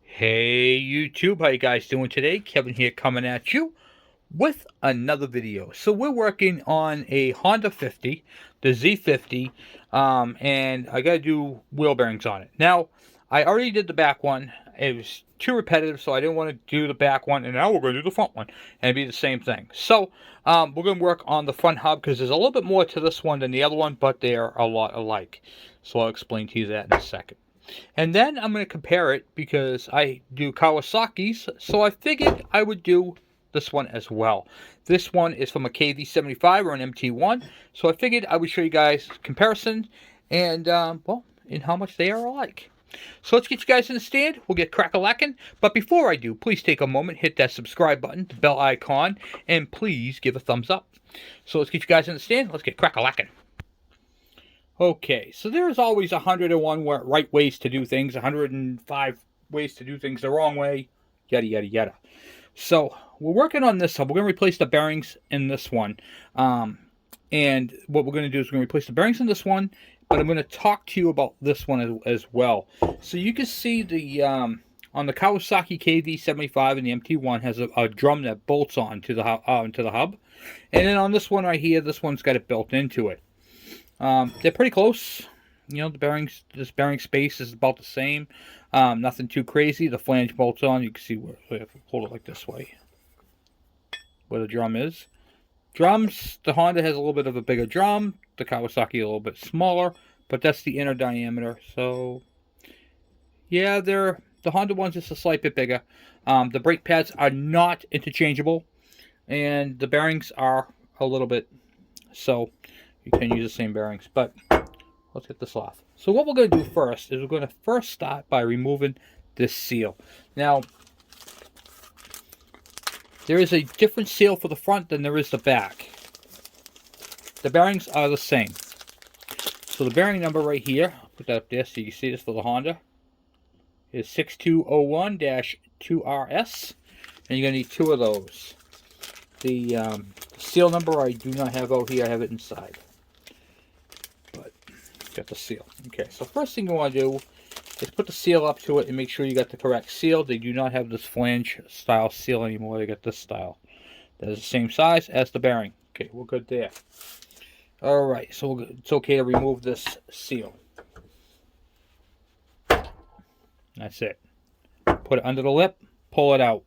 Hey YouTube, how you guys doing today? Kevin here coming at you with another video. So we're working on a Honda 50, the Z50, and I gotta do wheel bearings on it. Now, I already did the back one. It was too repetitive, so I didn't want to do the back one, and now we're going to do the front one, and it'd be the same thing. So, we're going to work on the front hub, because there's a little bit more to this one than the other one, but they're a lot alike. So I'll explain to you that in a second. And then I'm going to compare it because I do Kawasaki's, so I figured I would do this one as well. This one is from a KV75 or an MT1, so I figured I would show you guys comparison and, well, in how much they are alike. So let's get you guys in the stand. We'll get crack-a-lackin'. But before I do, please take a moment, hit that subscribe button, the bell icon, and please give a thumbs up. So let's get you guys in the stand. Let's get crack-a-lackin'. Okay, so there's always 101 right ways to do things, 105 ways to do things the wrong way, yada, yada, yada. So we're working on this hub. We're going to replace the bearings in this one. And what we're going to do is we're going to replace the bearings in this one, but I'm going to talk to you about this one as well. So you can see the on the Kawasaki KV75 and the MT1 has a drum that bolts onto the hub. And then on this one right here, this one's got it built into it. They're pretty close. You know, the bearings, this bearing space is about the same. Nothing too crazy. The flange bolts on. You can see where, so I have to hold it like this way, where the drum is. Drums, the Honda has a little bit of a bigger drum. The Kawasaki a little bit smaller, but that's the inner diameter. So, yeah, the Honda one's just a slight bit bigger. The brake pads are not interchangeable, and the bearings are a little bit, so you can use the same bearings, but let's get this off. So what we're going to do first is we're going to first start by removing this seal. Now, there is a different seal for the front than there is the back. The bearings are the same. So the bearing number right here, I'll put that up there so you can see this for the Honda, is 6201-2RS, and you're going to need two of those. The seal number I do not have out here, I have it inside. Got the seal. Okay, so first thing you want to do is put the seal up to it and make sure you got the correct seal. They do not have this flange style seal anymore. They got this style. That is the same size as the bearing. Okay, we're good there. Alright, so it's okay to remove this seal. That's it. Put it under the lip, pull it out.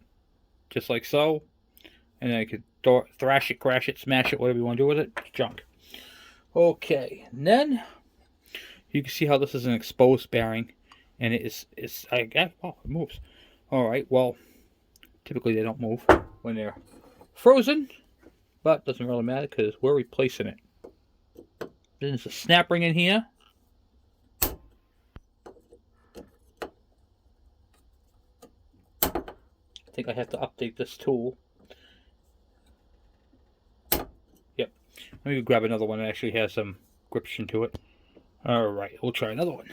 Just like so. And then you can thrash it, crash it, smash it, whatever you want to do with it. It's junk. Okay, and then you can see how this is an exposed bearing, and it moves. All right, well, typically they don't move when they're frozen, but it doesn't really matter because we're replacing it. There's a snap ring in here. I think I have to update this tool. Yep. Let me grab another one that actually has some gription to it. Alright, we'll try another one.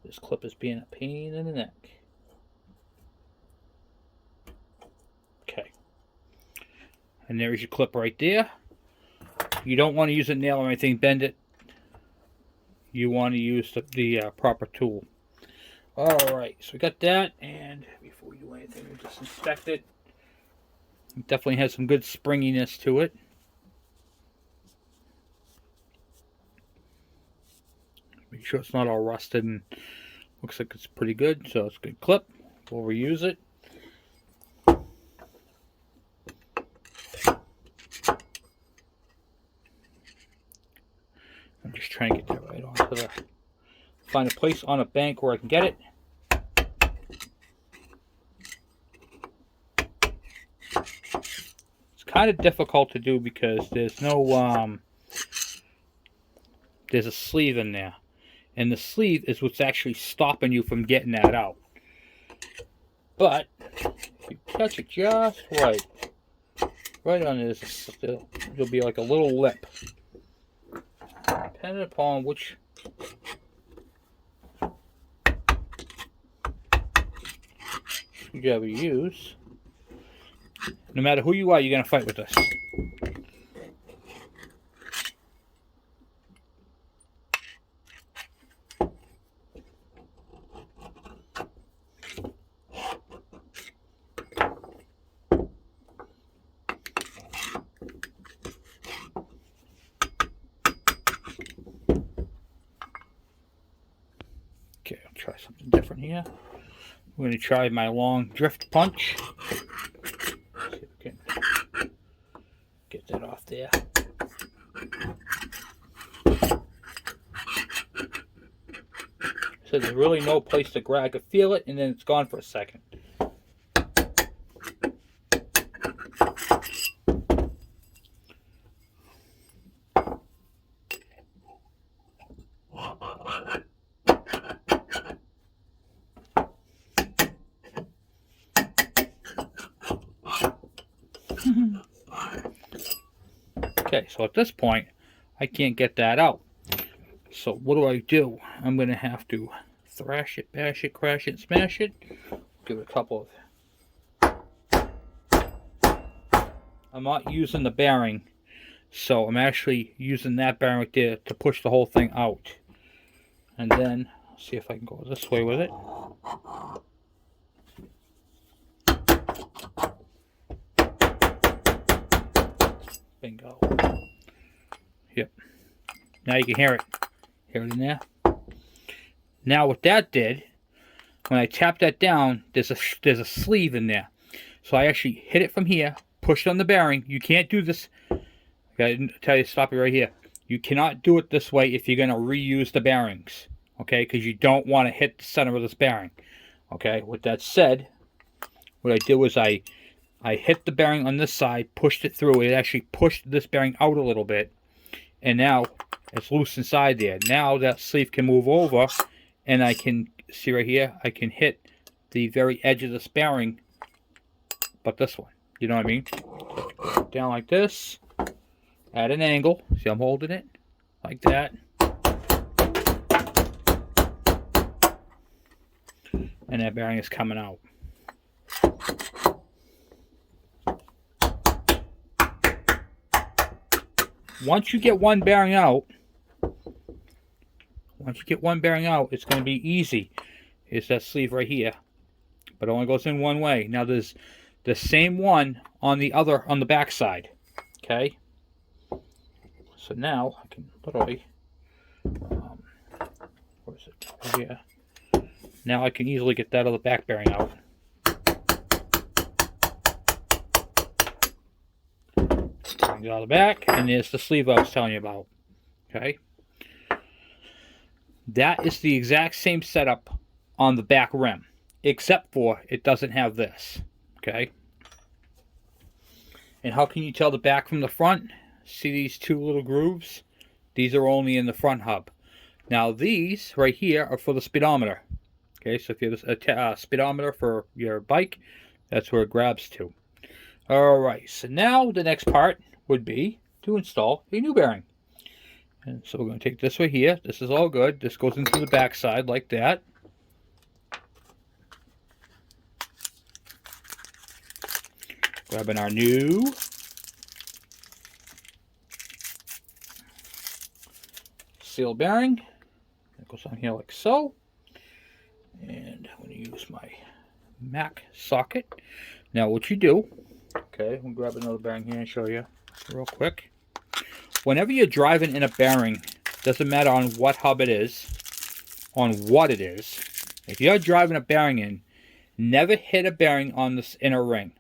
This clip is being a pain in the neck. Okay. And there's your clip right there. You don't want to use a nail or anything, bend it. You want to use the proper tool. Alright, so we got that, and before we do anything, we'll just inspect it. It definitely has some good springiness to it. Make sure it's not all rusted, and looks like it's pretty good, so it's a good clip. We'll reuse it. I'm just trying to get that right onto the... Find a place on a bank where I can get it. It's kind of difficult to do because there's no there's a sleeve in there, and the sleeve is what's actually stopping you from getting that out. But if you touch it just right on this, there'll be like a little lip. Depending upon which screwdriver you use, no matter who you are, you're going to fight with this. something different here. I'm going to try my long drift punch. See if we can get that off there. So there's really no place to grab. I could feel it, and then it's gone for a second. Okay, so at this point, I can't get that out. So what do? I'm going to have to thrash it, bash it, crash it, smash it. Give it a couple of... I'm not using the bearing, so I'm actually using that bearing right there to push the whole thing out. And then, see if I can go this way with it. Bingo. Yep. Now you can hear it. Hear it in there? Now what that did, when I tapped that down, there's a sleeve in there. So I actually hit it from here, pushed on the bearing. You can't do this. I gotta tell you, stop it right here. You cannot do it this way if you're going to reuse the bearings. Okay? Because you don't want to hit the center of this bearing. Okay? With that said, what I did was I hit the bearing on this side, pushed it through. It actually pushed this bearing out a little bit. And now it's loose inside there. Now that sleeve can move over, and I can, see right here, I can hit the very edge of this bearing, but this one. You know what I mean? Down like this, at an angle. See, I'm holding it like that. And that bearing is coming out. Once you get one bearing out, it's going to be easy. It's that sleeve right here, but it only goes in one way. Now there's the same one on the back side. Okay. So now I can literally, where is it? Right here. Now I can easily get that other back bearing out. Bring it out of the back, and there's the sleeve I was telling you about. Okay. That is the exact same setup on the back rim, except for it doesn't have this. Okay. And how can you tell the back from the front? See these two little grooves? These are only in the front hub. Now these right here are for the speedometer. Okay, so if you have a speedometer for your bike, that's where it grabs to. Alright, so now the next part would be to install a new bearing. And so we're going to take this right here. This is all good. This goes into the back side like that. Grabbing our new seal bearing. It goes on here like so. And I'm going to use my Mac socket. Now what you do, okay, we'll grab another bearing here and show you real quick. Whenever you're driving in a bearing, doesn't matter on what hub it is, on what it is. If you're driving a bearing in, never hit a bearing on this inner ring.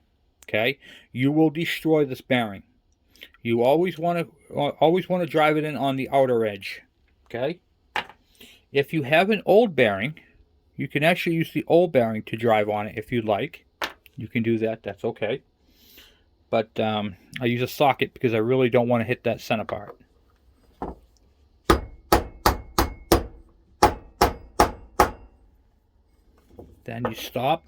Okay, you will destroy this bearing. You always want to drive it in on the outer edge. Okay, if you have an old bearing, you can actually use the old bearing to drive on it if you'd like. You can do that. That's okay. But I use a socket because I really don't want to hit that center part. Then you stop.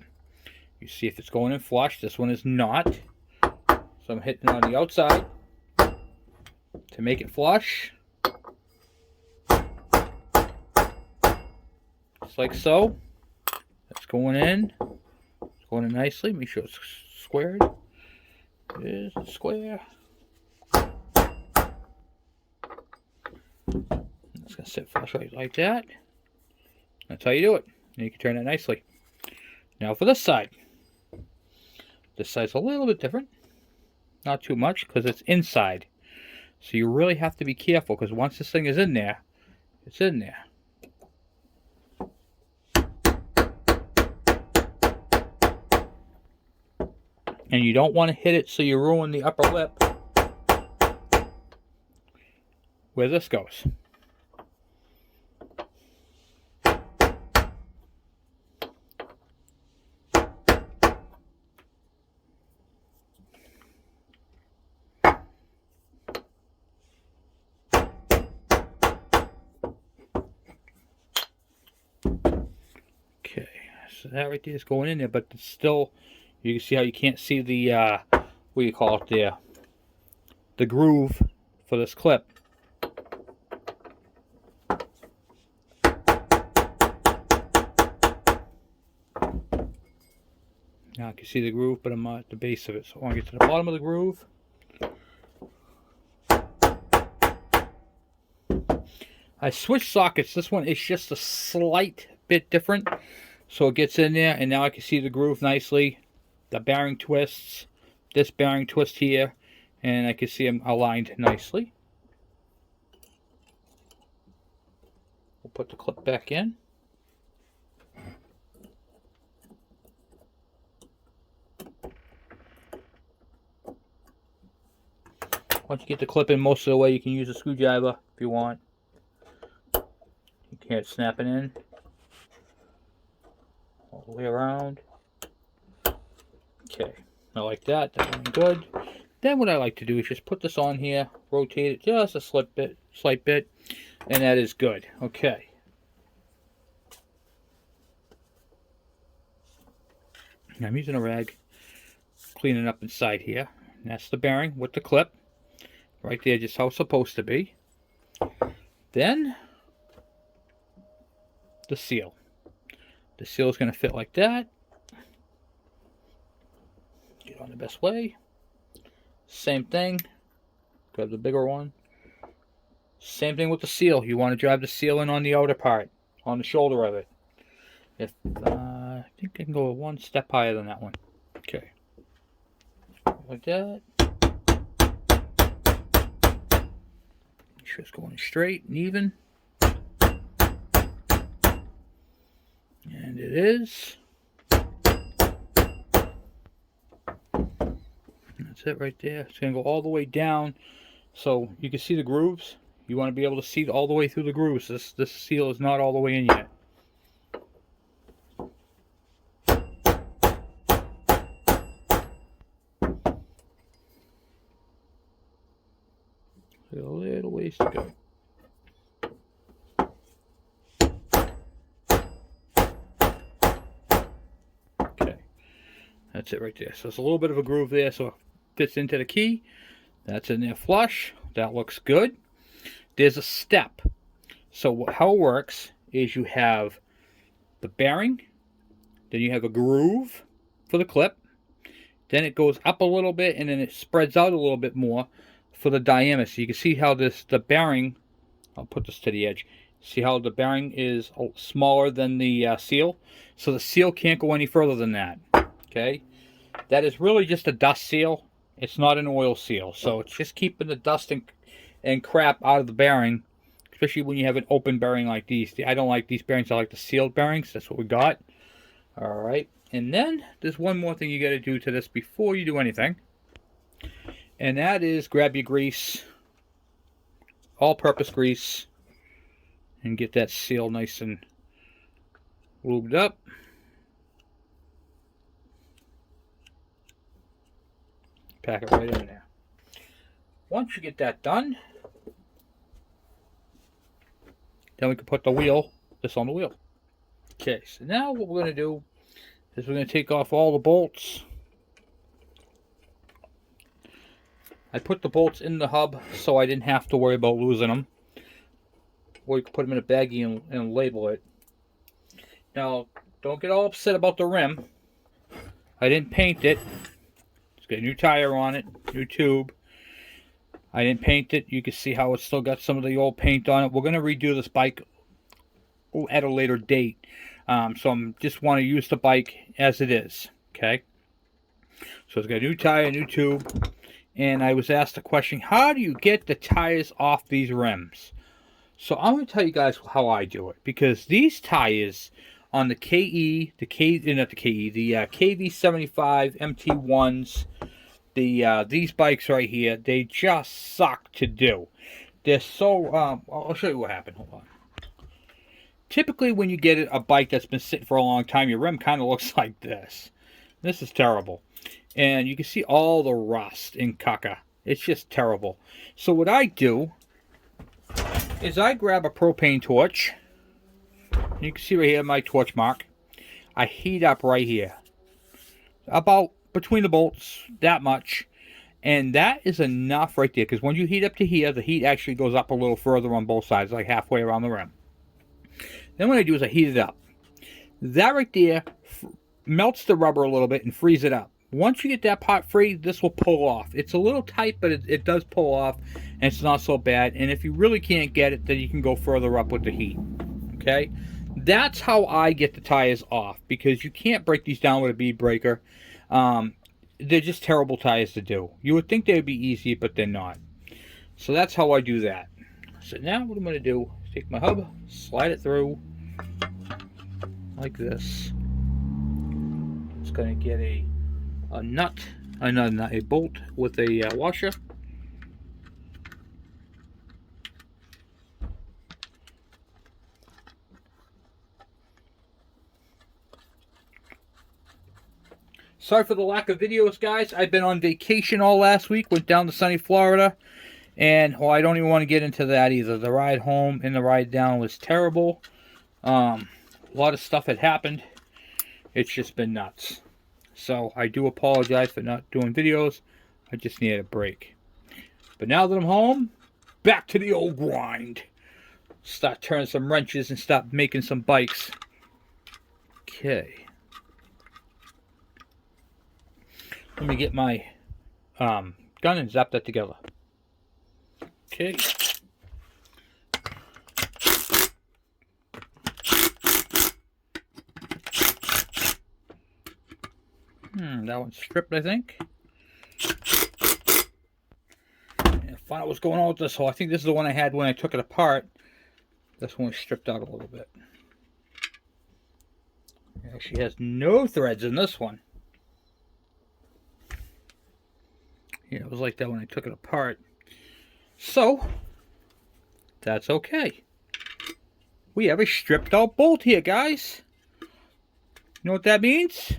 You see if it's going in flush. This one is not. So I'm hitting it on the outside to make it flush. Just like so. That's going in. It's going in nicely. Make sure it's squared. It is square. It's going to sit flush right like that. That's how you do it. And you can turn it nicely. Now for this side. This side's a little bit different. Not too much because it's inside. So you really have to be careful because once this thing is in there, it's in there. And you don't want to hit it so you ruin the upper lip where this goes. Okay, so that right there is going in there, but it's still, you can see how you can't see the, what do you call it there? The groove for this clip. Now I can see the groove, but I'm at the base of it. So I want to get to the bottom of the groove. I switched sockets. This one is just a slight bit different. So it gets in there, and now I can see the groove nicely. The bearing twists. This bearing twist here. And I can see them aligned nicely. We'll put the clip back in. Once you get the clip in most of the way, you can use a screwdriver if you want. You can't snap it in. All the way around. Okay, I like that. That's good. Then what I like to do is just put this on here, rotate it just a slight bit, and that is good. Okay. I'm using a rag, cleaning up inside here. And that's the bearing with the clip. Right there, just how it's supposed to be. Then, the seal. The seal is going to fit like that. Get on the best way. Same thing. Grab the bigger one. Same thing with the seal. You want to drive the seal in on the outer part, on the shoulder of it. If I think I can go one step higher than that one. Okay. Like that. Make sure it's going straight and even. And it is. That's it right there. It's going to go all the way down so you can see the grooves. You want to be able to see all the way through the grooves. This seal is not all the way in yet. A little ways to go. Okay, that's it right there. So it's a little bit of a groove there, so it fits into the key. That's in there flush. That looks good. There's a step. So how it works is you have the bearing, then you have a groove for the clip, then it goes up a little bit, and then it spreads out a little bit more for the diameter. So you can see how the bearing, I'll put this to the edge, see how the bearing is smaller than the seal, so the seal can't go any further than that. Okay, that is really just a dust seal. It's not an oil seal, so it's just keeping the dust and crap out of the bearing, especially when you have an open bearing like these. I don't like these bearings. I like the sealed bearings. That's what we got. All right, and then there's one more thing you got to do to this before you do anything. And that is grab your grease, all-purpose grease, and get that seal nice and lubed up. Pack it right in there. Once you get that done, then we can put this on the wheel. Okay, so now what we're going to do is we're going to take off all the bolts. I put the bolts in the hub so I didn't have to worry about losing them. Or you can put them in a baggie and label it. Now, don't get all upset about the rim. I didn't paint it. It's got a new tire on it, new tube. I didn't paint it. You can see how it's still got some of the old paint on it. We're going to redo this bike at a later date. So I just want to use the bike as it is. Okay? So it's got a new tire, new tube. And I was asked the question, how do you get the tires off these rims? So I'm going to tell you guys how I do it. Because these tires on the KV75 MT1s. These bikes right here, they just suck to do. They're so, I'll show you what happened. Hold on. Typically, when you get a bike that's been sitting for a long time, your rim kind of looks like this. This is terrible. And you can see all the rust in caca. It's just terrible. So what I do is I grab a propane torch. You can see right here my torch mark. I heat up right here. About between the bolts, that much. And that is enough right there. Because when you heat up to here, the heat actually goes up a little further on both sides, like halfway around the rim. Then what I do is I heat it up. That right there melts the rubber a little bit and frees it up. Once you get that part free, this will pull off. It's a little tight, but it does pull off, and it's not so bad. And if you really can't get it, then you can go further up with the heat. Okay? That's how I get the tires off, because you can't break these down with a bead breaker. They're just terrible tires to do. You would think they would be easy, but they're not. So that's how I do that. So now what I'm going to do is take my hub, slide it through like this. It's going to get a nut, a bolt with a washer. Sorry for the lack of videos, guys. I've been on vacation all last week. Went down to sunny Florida. And, well, I don't even want to get into that either. The ride home and the ride down was terrible. A lot of stuff had happened. It's just been nuts. So, I do apologize for not doing videos. I just needed a break. But now that I'm home, back to the old grind. Start turning some wrenches and start making some bikes. Okay. Let me get my gun and zap that together. Okay. That one's stripped, I think. And find out what's going on with this hole. I think this is the one I had when I took it apart. This one was stripped out a little bit. It actually has no threads in this one. Yeah, it was like that when I took it apart. So, that's okay. We have a stripped out bolt here, guys. You know what that means?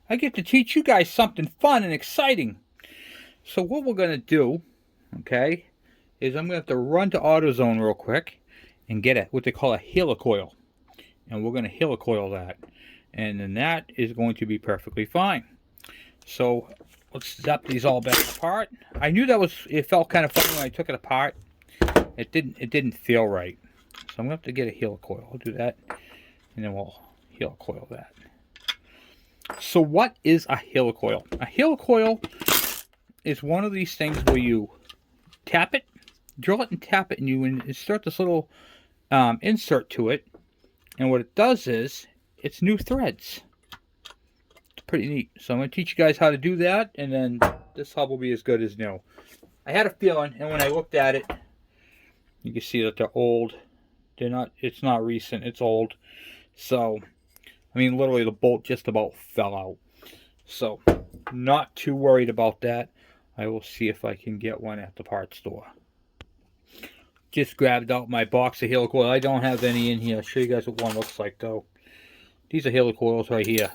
I get to teach you guys something fun and exciting. So what we're going to do, okay, is I'm going to have to run to AutoZone real quick and get what they call a helicoil. And we're going to helicoil that. And then that is going to be perfectly fine. So let's zap these all back apart. I knew it felt kind of funny when I took it apart. It didn't feel right. So I'm going to have to get a helicoil. I'll do that. And then we'll helicoil that. So what is a helicoil? A helicoil is one of these things where you tap it, drill it and tap it, and you insert this little insert to it. And what it does is, it's new threads. It's pretty neat. So I'm going to teach you guys how to do that, and then this hub will be as good as new. I had a feeling, and when I looked at it, you can see that they're old. It's not recent, it's old. So, I mean, literally the bolt just about fell out. So, not too worried about that. I will see if I can get one at the parts store. Just grabbed out my box of helicoil. I don't have any in here. I'll show you guys what one looks like, though. These are helicoils right here.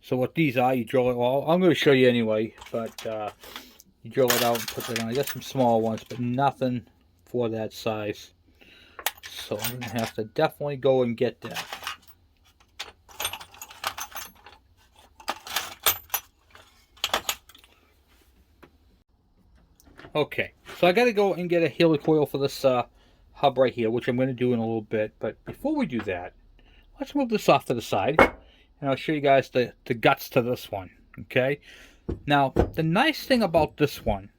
So what these are, you drill it. Well, I'm going to show you anyway, but you drill it out and put it on. I got some small ones, but nothing for that size. So I'm going to have to definitely go and get that. Okay, so I got to go and get a helicoil for this hub right here, which I'm going to do in a little bit. But before we do that, let's move this off to the side, and I'll show you guys the guts to this one. Okay, now the nice thing about this one,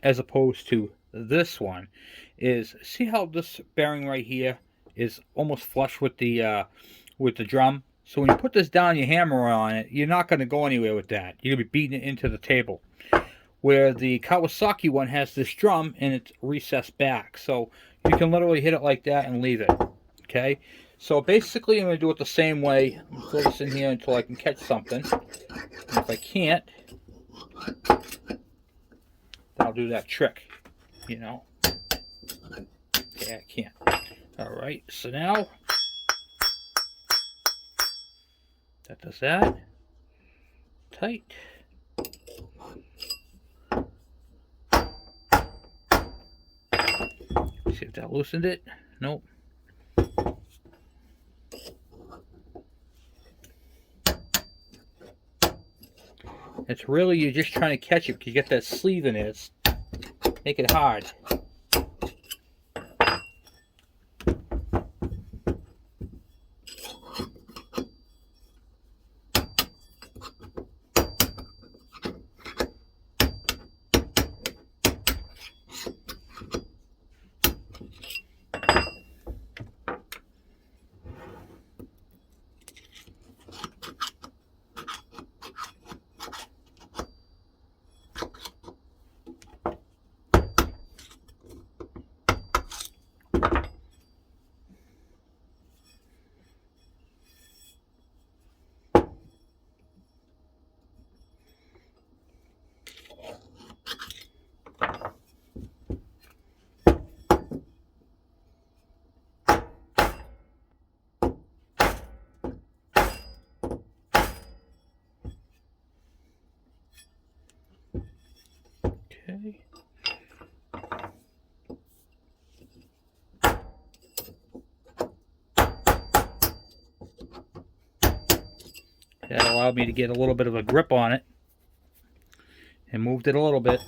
as opposed to this one, is see how this bearing right here is almost flush with the drum. So when you put this down, you hammer on it, you're not going to go anywhere with that. You're going to be beating it into the table. Where the Kawasaki one has this drum and it's recessed back. So you can literally hit it like that and leave it. Okay? So basically I'm going to do it the same way. I'm going to throw this in here until I can catch something. And if I can't, I'll do that trick, you know. Okay, I can't. Alright, so now that does that. Tight. See if that loosened it. Nope. It's really, you're just trying to catch it because you get that sleeve in it. Make it hard. Okay. That allowed me to get a little bit of a grip on it and moved it a little bit.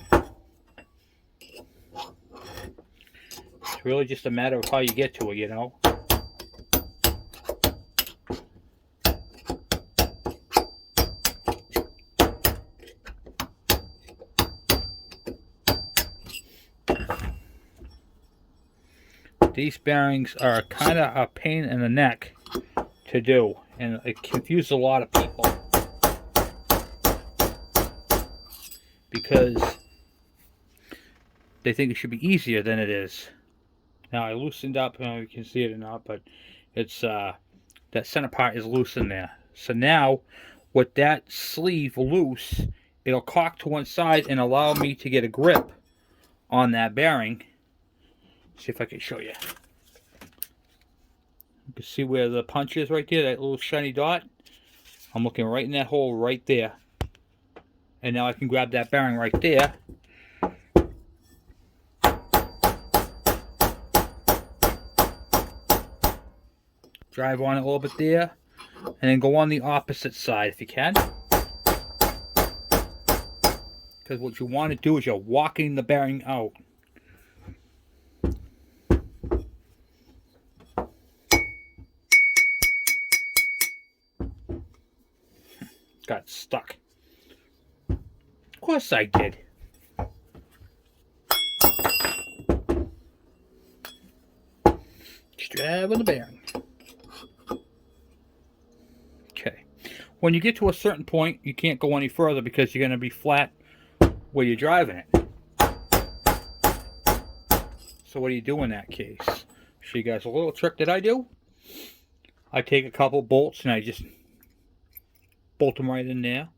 It's really just a matter of how you get to it, you know. These bearings are kind of a pain in the neck to do, and it confuses a lot of people because they think it should be easier than it is. Now I loosened up, I don't know if you can see it or not, but it's that center part is loose in there. So now with that sleeve loose, it'll cock to one side and allow me to get a grip on that bearing. See if I can show you. You can see where the punch is right there, that little shiny dot. I'm looking right in that hole right there. And now I can grab that bearing right there. Drive on it a little bit there. And then go on the opposite side if you can. Because what you want to do is you're walking the bearing out. Got stuck. Of course I did. Just driving the bearing. Okay. When you get to a certain point, you can't go any further because you're going to be flat where you're driving it. So what do you do in that case? Show you guys a little trick that I do. I take a couple bolts and I just bolt them right in there.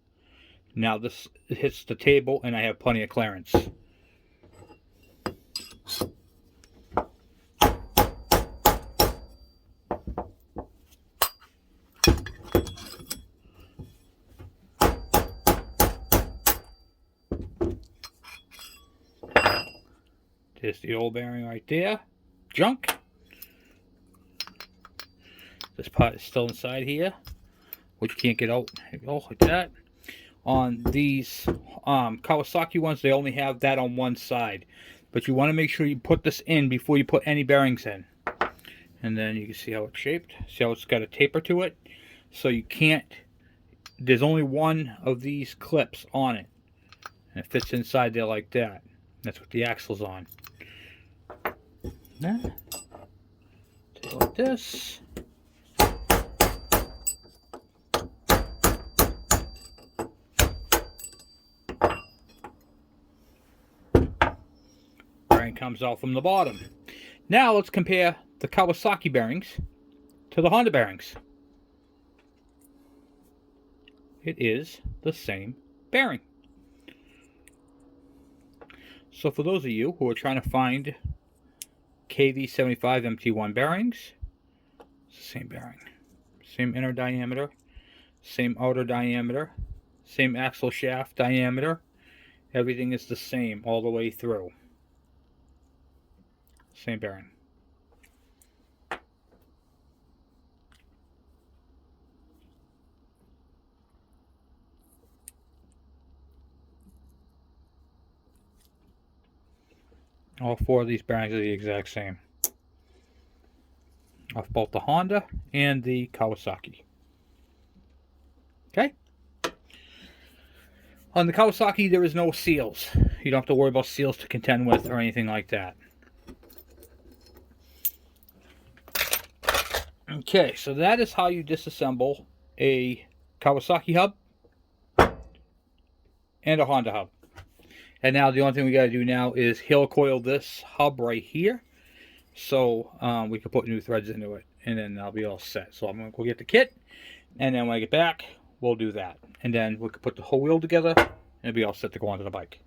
Now this hits the table and I have plenty of clearance. There's the old bearing right there. Junk. This part is still inside here, which you can't get out. There you go, like that. On these Kawasaki ones, they only have that on one side. But you want to make sure you put this in before you put any bearings in. And then you can see how it's shaped. See how it's got a taper to it? So you can't, there's only one of these clips on it. And it fits inside there like that. That's what the axle's on. Now, take it like this. Bearing comes out from the bottom. Now let's compare the Kawasaki bearings to to the Honda bearings. It is the same bearing. So for those of you who are trying to find KV75 MT1 bearings, it's the same bearing. Same inner diameter, same outer diameter, same axle shaft diameter. Everything is the same all the way through. Same bearing. All four of these bearings are the exact same. Of both the Honda and the Kawasaki. Okay? On the Kawasaki, there is no seals. You don't have to worry about seals to contend with or anything like that. Okay, so that is how you disassemble a Kawasaki hub and a Honda hub. And now the only thing we got to do now is Helicoil this hub right here, so we can put new threads into it, and then I'll be all set. So I'm going to go get the kit, and then when I get back, we'll do that. And then we can put the whole wheel together, and it'll be all set to go onto the bike.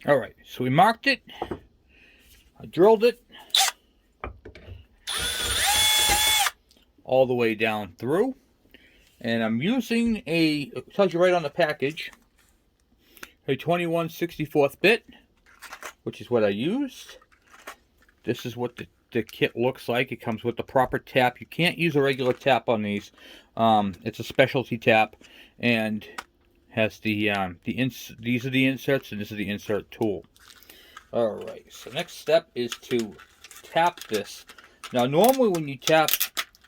Alright, so we marked it, I drilled it, all the way down through, and I'm using it tells you right on the package, a 21/64 bit, which is what I used. This is what the kit looks like. It comes with the proper tap. You can't use a regular tap on these. It's a specialty tap, and has these are the inserts, and this is the insert tool. All right. So next step is to tap this. Now, normally when you tap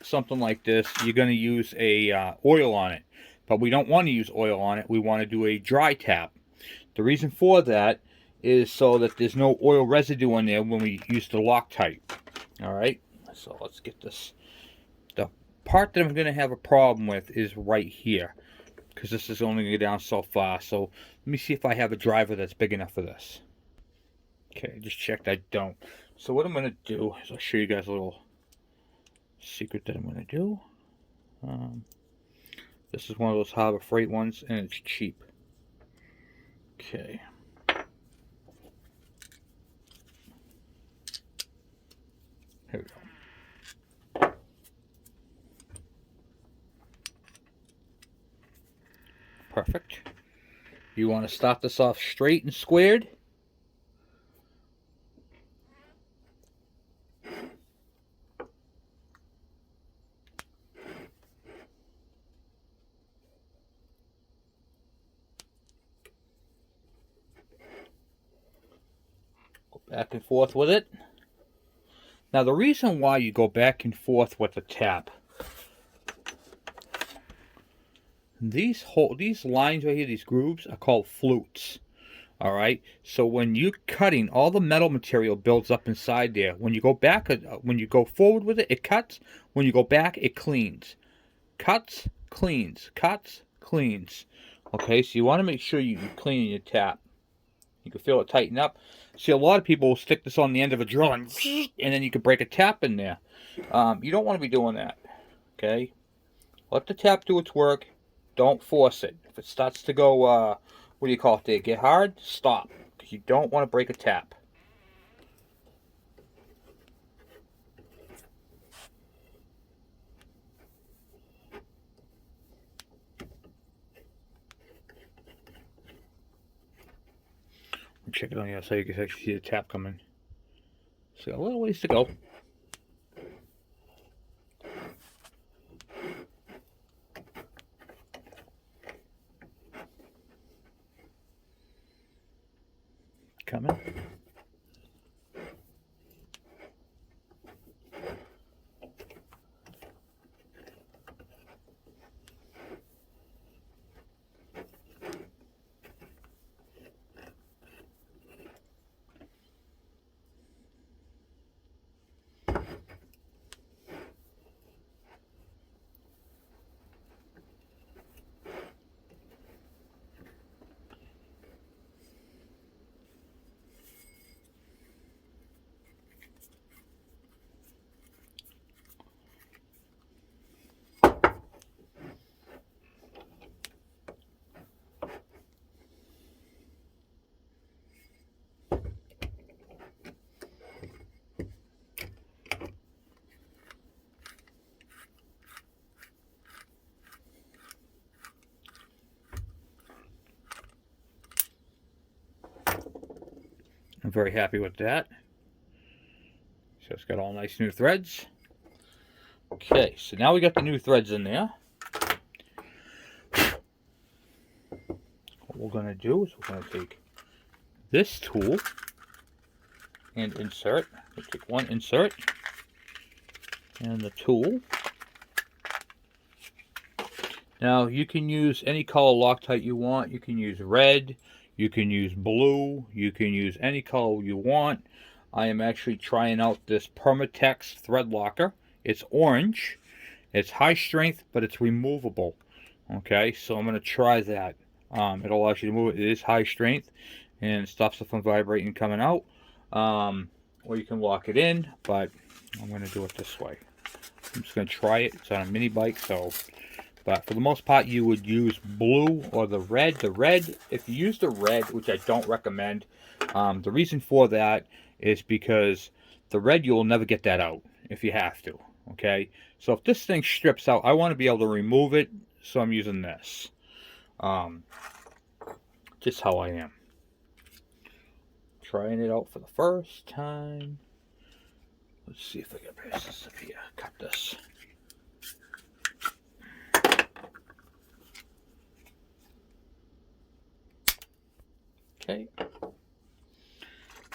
something like this, you're going to use a oil on it, but we don't want to use oil on it. We want to do a dry tap. The reason for that is so that there's no oil residue on there when we use the Loctite. Alright, so let's get this. The part that I'm going to have a problem with is right here, because this is only going to go down so far. So let me see if I have a driver that's big enough for this. Okay, I just checked I don't. So what I'm going to do is I'll show you guys a little secret that I'm going to do. This is one of those Harbor Freight ones, and it's cheap. Okay. Here we go. Perfect. You want to start this off straight and squared. Back and forth with it. Now the reason why you go back and forth with the tap, these lines right here, these grooves are called flutes. Alright, so when you're cutting, all the metal material builds up inside there. When you go back, when you go forward with it, it cuts. When you go back, it cleans. Cuts, cleans, cuts, cleans. Okay, so you want to make sure you clean your tap. You can feel it tighten up. See, a lot of people will stick this on the end of a drill and then you can break a tap in there. You don't want to be doing that. Okay? Let the tap do its work. Don't force it. If it starts to go, what do you call it there? Get hard, stop. Because you don't want to break a tap. Check it on the outside, you can actually see the tap coming. So a little ways to go. Coming. I'm very happy with that. So it's got all nice new threads. Okay, so now we got the new threads in there. What we're going to do is we're going to take this tool and insert. We take one insert and the tool. Now you can use any color Loctite you want. You can use red, you can use blue, you can use any color you want. I am actually trying out this Permatex thread locker. It's orange. It's high strength, but it's removable. Okay, so I'm going to try that. It allows you to move it. It is high strength and it stops it from vibrating coming out. Or you can lock it in, but I'm going to do it this way. I'm just going to try it. It's on a mini bike, so... But for the most part, you would use blue or the red. The red, if you use the red, which I don't recommend, the reason for that is because the red, you'll never get that out if you have to, okay? So if this thing strips out, I want to be able to remove it, so I'm using this. Just how I am. Trying it out for the first time. Let's see if I can pass this up here. Cut this. Okay,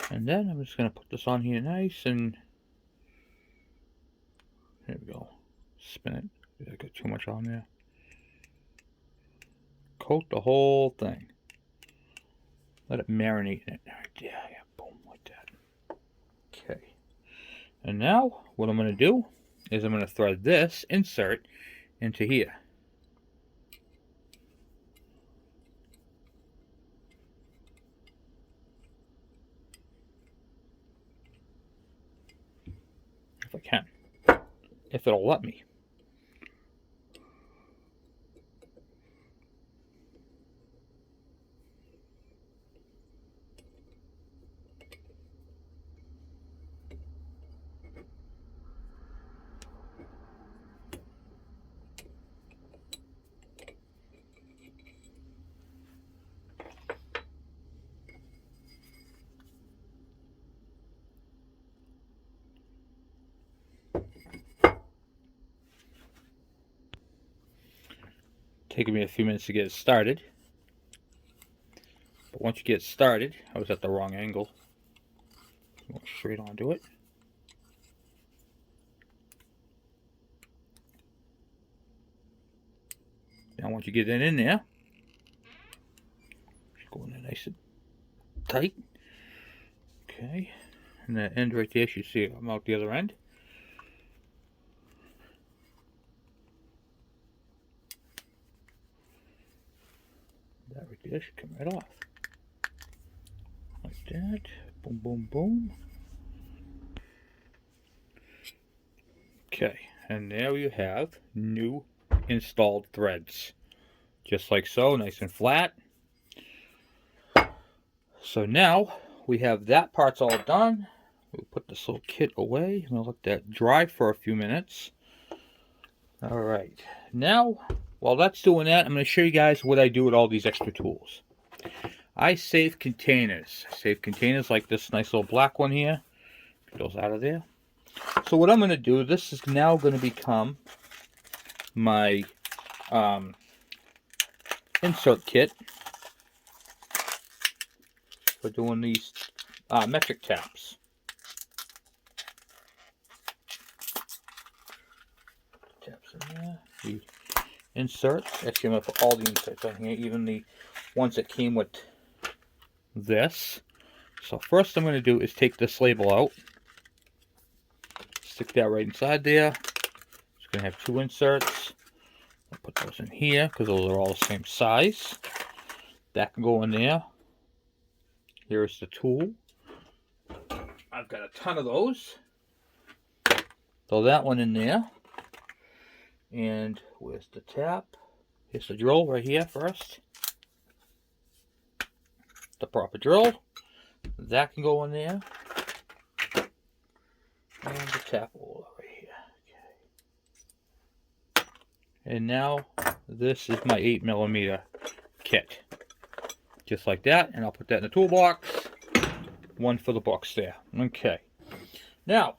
and then I'm just going to put this on here nice, and there we go. Spin it. I got too much on there. Coat the whole thing. Let it marinate in it. Right there, yeah, boom, like that. Okay, and now what I'm going to do is I'm going to thread this insert into here. If I can, if it'll let me. Taking me a few minutes to get it started. But once you get started, I was at the wrong angle. Go straight onto it. Now once you get it in there, go in there nice and tight. Okay, and that end right there, you see I'm out the other end. That right there should come right off. Like that. Boom, boom, boom. Okay, and there you have new installed threads. Just like so, nice and flat. So now we have that part's all done. We'll put this little kit away. I'm going to let that dry for a few minutes. Alright, now while that's doing that, I'm going to show you guys what I do with all these extra tools. I save containers. I save containers like this nice little black one here. Get those out of there. So what I'm going to do, this is now going to become my insert kit for doing these metric taps. Taps in there. The inserts. Actually, I'm going to put all the inserts on here, even the ones that came with this. So first I'm going to do is take this label out. Stick that right inside there. It's going to have two inserts. I'll put those in here because those are all the same size. That can go in there. Here's the tool. I've got a ton of those. Throw that one in there. And where's the tap? Here's the drill right here first. The proper drill. That can go in there. And the tap hole over here. Okay. And now this is my 8mm kit. Just like that. And I'll put that in the toolbox one for the books there. Okay. Now,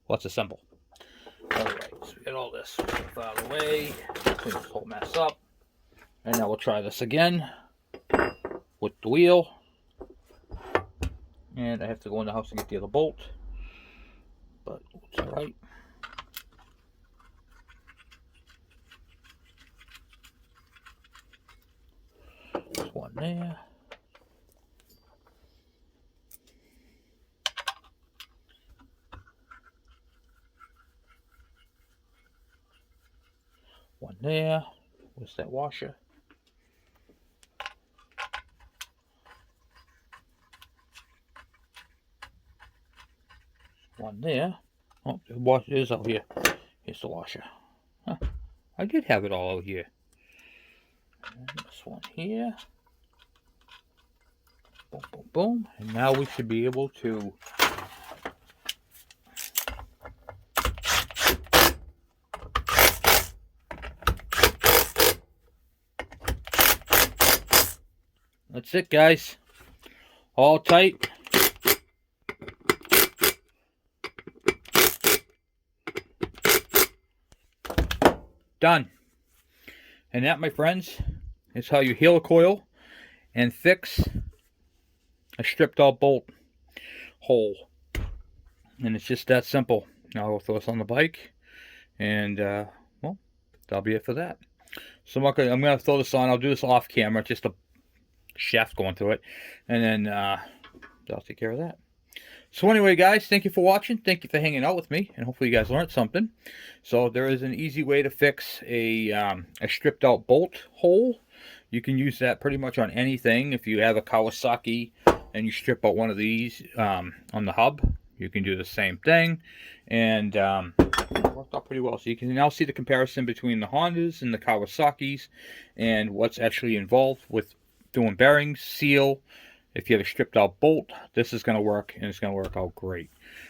let's assemble. Alright, so we got all this stuff out of the way. Clean this whole mess up. And now we'll try this again with the wheel. And I have to go in the house and get the other bolt. But it's alright. There's one there. One there. Where's that washer? One there. Oh, the washer is out here. Here's the washer. Huh. I did have it all out here. And this one here. Boom, boom, boom. And now we should be able to that's it, guys. All tight. Done. And that, my friends, is how you helicoil and fix a stripped out bolt hole. And it's just that simple. Now I'll throw this on the bike, and well, that'll be it for that. So I'm gonna throw this on. I'll do this off camera, just a shaft going through it, and then I'll take care of that. So anyway, guys, thank you for watching. Thank you for hanging out with me, and hopefully you guys learned something. So there is an easy way to fix a stripped out bolt hole. You can use that pretty much on anything. If you have a Kawasaki and you strip out one of these on the hub, you can do the same thing. And it worked out pretty well. So you can now see the comparison between the Hondas and the Kawasaki's and what's actually involved with doing bearings, seal. If you have a stripped out bolt, this is going to work, and it's going to work out great.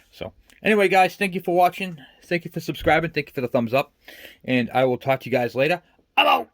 So anyway, guys, thank you for watching. Thank you for subscribing. Thank you for the thumbs up. And I will talk to you guys later. I'm out.